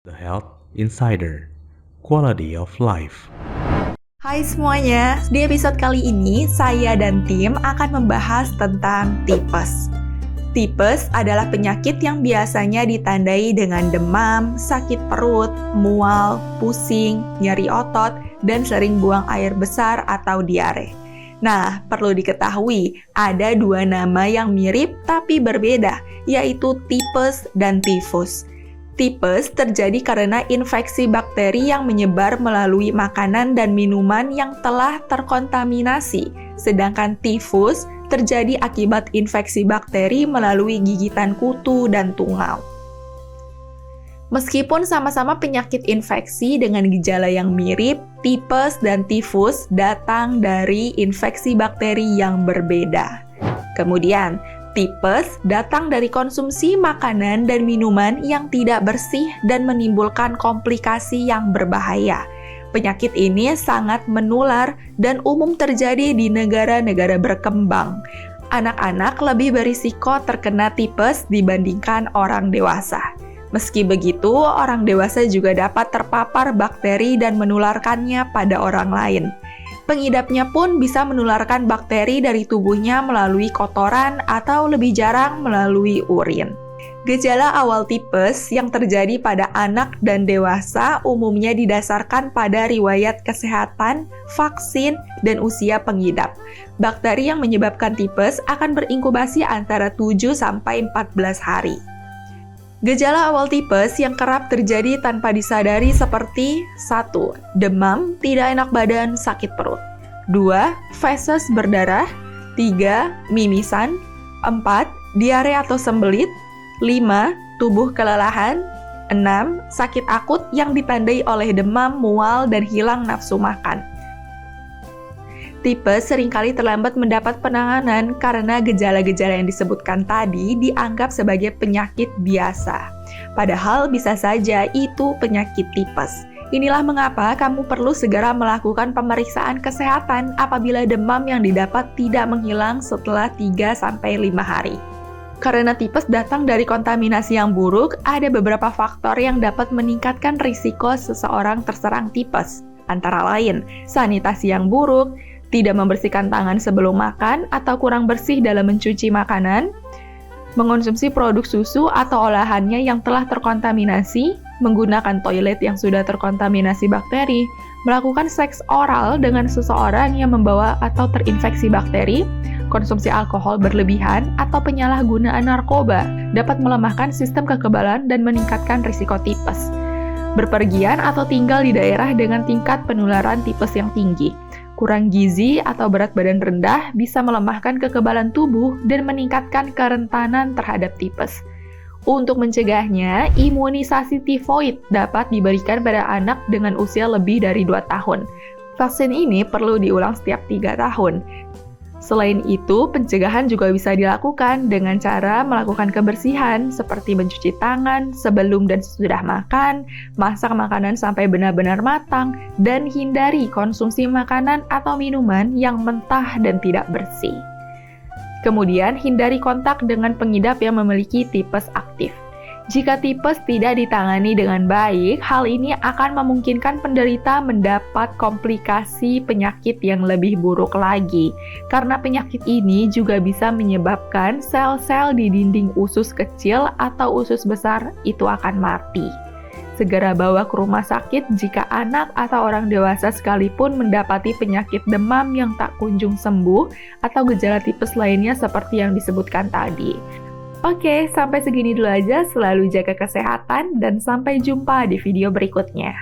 The Health Insider, Quality of Life. Hai semuanya, di episode kali ini saya dan tim akan membahas tentang tipes. Tipes adalah penyakit yang biasanya ditandai dengan demam, sakit perut, mual, pusing, nyeri otot, dan sering buang air besar atau diare. Nah, perlu diketahui, ada dua nama yang mirip tapi berbeda, yaitu tipes dan tifus. Tipes terjadi karena infeksi bakteri yang menyebar melalui makanan dan minuman yang telah terkontaminasi, sedangkan tifus terjadi akibat infeksi bakteri melalui gigitan kutu dan tungau. Meskipun sama-sama penyakit infeksi dengan gejala yang mirip, tipes dan tifus datang dari infeksi bakteri yang berbeda. Kemudian, tipes datang dari konsumsi makanan dan minuman yang tidak bersih dan menimbulkan komplikasi yang berbahaya. Penyakit ini sangat menular dan umum terjadi di negara-negara berkembang. Anak-anak lebih berisiko terkena tipes dibandingkan orang dewasa. Meski begitu, orang dewasa juga dapat terpapar bakteri dan menularkannya pada orang lain. Pengidapnya pun bisa menularkan bakteri dari tubuhnya melalui kotoran atau lebih jarang melalui urin. Gejala awal tipes yang terjadi pada anak dan dewasa umumnya didasarkan pada riwayat kesehatan, vaksin, dan usia pengidap. Bakteri yang menyebabkan tipes akan berinkubasi antara 7-14 hari. Gejala awal tipes yang kerap terjadi tanpa disadari seperti 1. Demam, tidak enak badan, sakit perut. 2. Feses berdarah. 3. Mimisan. 4. Diare atau sembelit. 5. Tubuh kelelahan. 6. Sakit akut yang ditandai oleh demam, mual, dan hilang nafsu makan. Tipes seringkali terlambat mendapat penanganan karena gejala-gejala yang disebutkan tadi dianggap sebagai penyakit biasa. Padahal bisa saja itu penyakit tipes. Inilah mengapa kamu perlu segera melakukan pemeriksaan kesehatan apabila demam yang didapat tidak menghilang setelah 3-5 hari. Karena tipes datang dari kontaminasi yang buruk, ada beberapa faktor yang dapat meningkatkan risiko seseorang terserang tipes. Antara lain, sanitasi yang buruk, tidak membersihkan tangan sebelum makan atau kurang bersih dalam mencuci makanan, mengonsumsi produk susu atau olahannya yang telah terkontaminasi, menggunakan toilet yang sudah terkontaminasi bakteri, melakukan seks oral dengan seseorang yang membawa atau terinfeksi bakteri, konsumsi alkohol berlebihan, atau penyalahgunaan narkoba dapat melemahkan sistem kekebalan dan meningkatkan risiko tipes. Berpergian atau tinggal di daerah dengan tingkat penularan tipes yang tinggi. Kurang gizi atau berat badan rendah bisa melemahkan kekebalan tubuh dan meningkatkan kerentanan terhadap tipes. Untuk mencegahnya, imunisasi tifoid dapat diberikan pada anak dengan usia lebih dari 2 tahun. Vaksin ini perlu diulang setiap 3 tahun. Selain itu, pencegahan juga bisa dilakukan dengan cara melakukan kebersihan seperti mencuci tangan sebelum dan sesudah makan, masak makanan sampai benar-benar matang, dan hindari konsumsi makanan atau minuman yang mentah dan tidak bersih. Kemudian, hindari kontak dengan pengidap yang memiliki tipes aktif. Jika tipes tidak ditangani dengan baik, hal ini akan memungkinkan penderita mendapat komplikasi penyakit yang lebih buruk lagi. Karena penyakit ini juga bisa menyebabkan sel-sel di dinding usus kecil atau usus besar itu akan mati. Segera bawa ke rumah sakit jika anak atau orang dewasa sekalipun mendapati penyakit demam yang tak kunjung sembuh atau gejala tipes lainnya seperti yang disebutkan tadi. Oke, sampai segini dulu aja. Selalu jaga kesehatan dan sampai jumpa di video berikutnya.